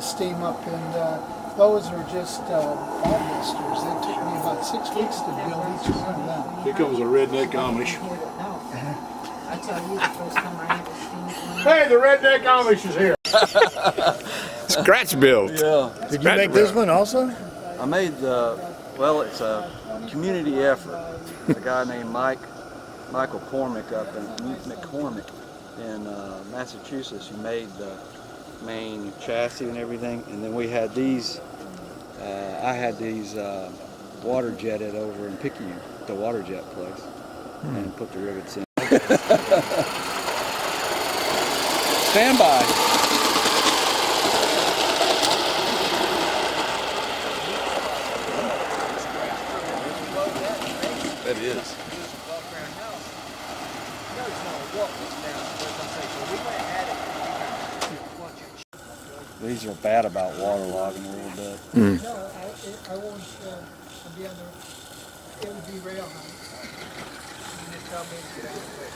Steamup, and those are just ball misters. It took me about 6 weeks to build each one of them. Here comes a redneck Amish. I tell you, the first time I ever seen one. Hey, the redneck Amish is here. Scratch build. Yeah. Did you make this one also? I made the, well, it's a community effort. A guy named Michael Cormick up in McCormick in Massachusetts, who made the main chassis and everything. And then we had these, I had these water jetted over in Picayune, the water jet place, and put the rivets in. Stand by. That is. These are bad about waterlogging a little bit. No, I won't be on the, it would be rail hunting. You just tell me to get out of the way.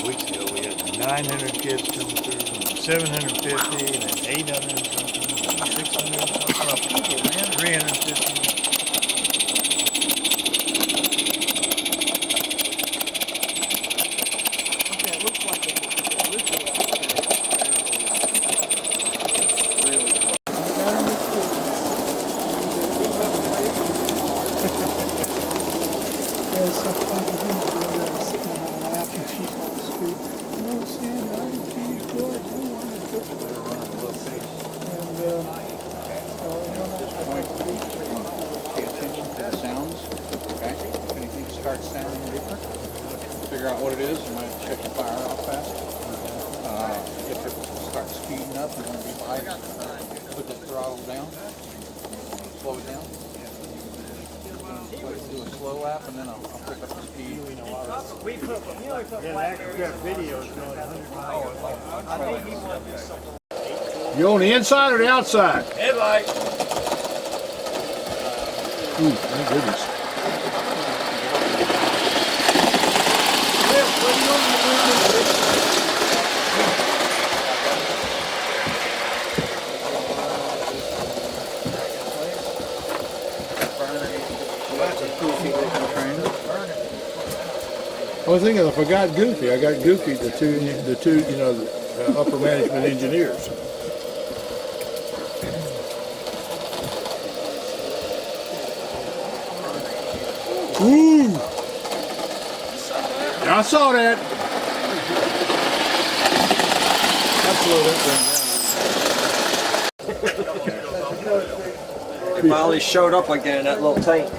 Weeks ago we had 900 kids come through, and 750, and then 800 and something, and 600 and something, 350. There's some funny things where they're sitting on my lap and she's on the street. No, Sam, I didn't see you do it. You wanted to do it. And, Pay attention to the sounds, okay? If anything starts sounding different, figure out what it is. You might shut your fire off fast. If it starts speeding up, you're going to be light. Put the throttle down. Slow it down. Do a slow lap, and then I'll pick up the speed. Yeah, that video is going 100 miles. You on the inside or the outside? Headlight. Ooh, my goodness. I was thinking if I got Goofy, I got Goofy, the two, you know, the upper management engineers. Ooh! I saw that. They finally showed up again in that little tank.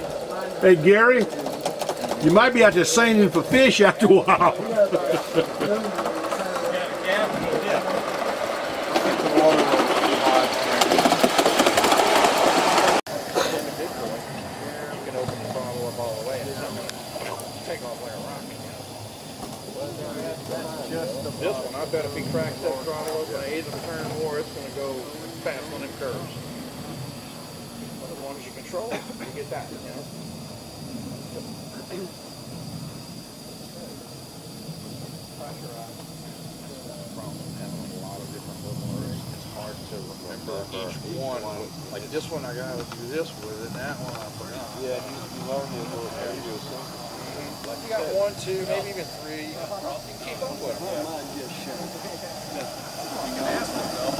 Hey Gary, you might be out there singing for fish after a while. This one, I bet if he cracks that throttle open and either turn more, it's going to go fast on them curves. But as long as you control it, you get that, you know. Each one, like this one I gotta do this with it, and that one I forgot. Yeah, you learn to do it. Like you got 1, 2, maybe even 3. You can keep up with them. You can ask them though.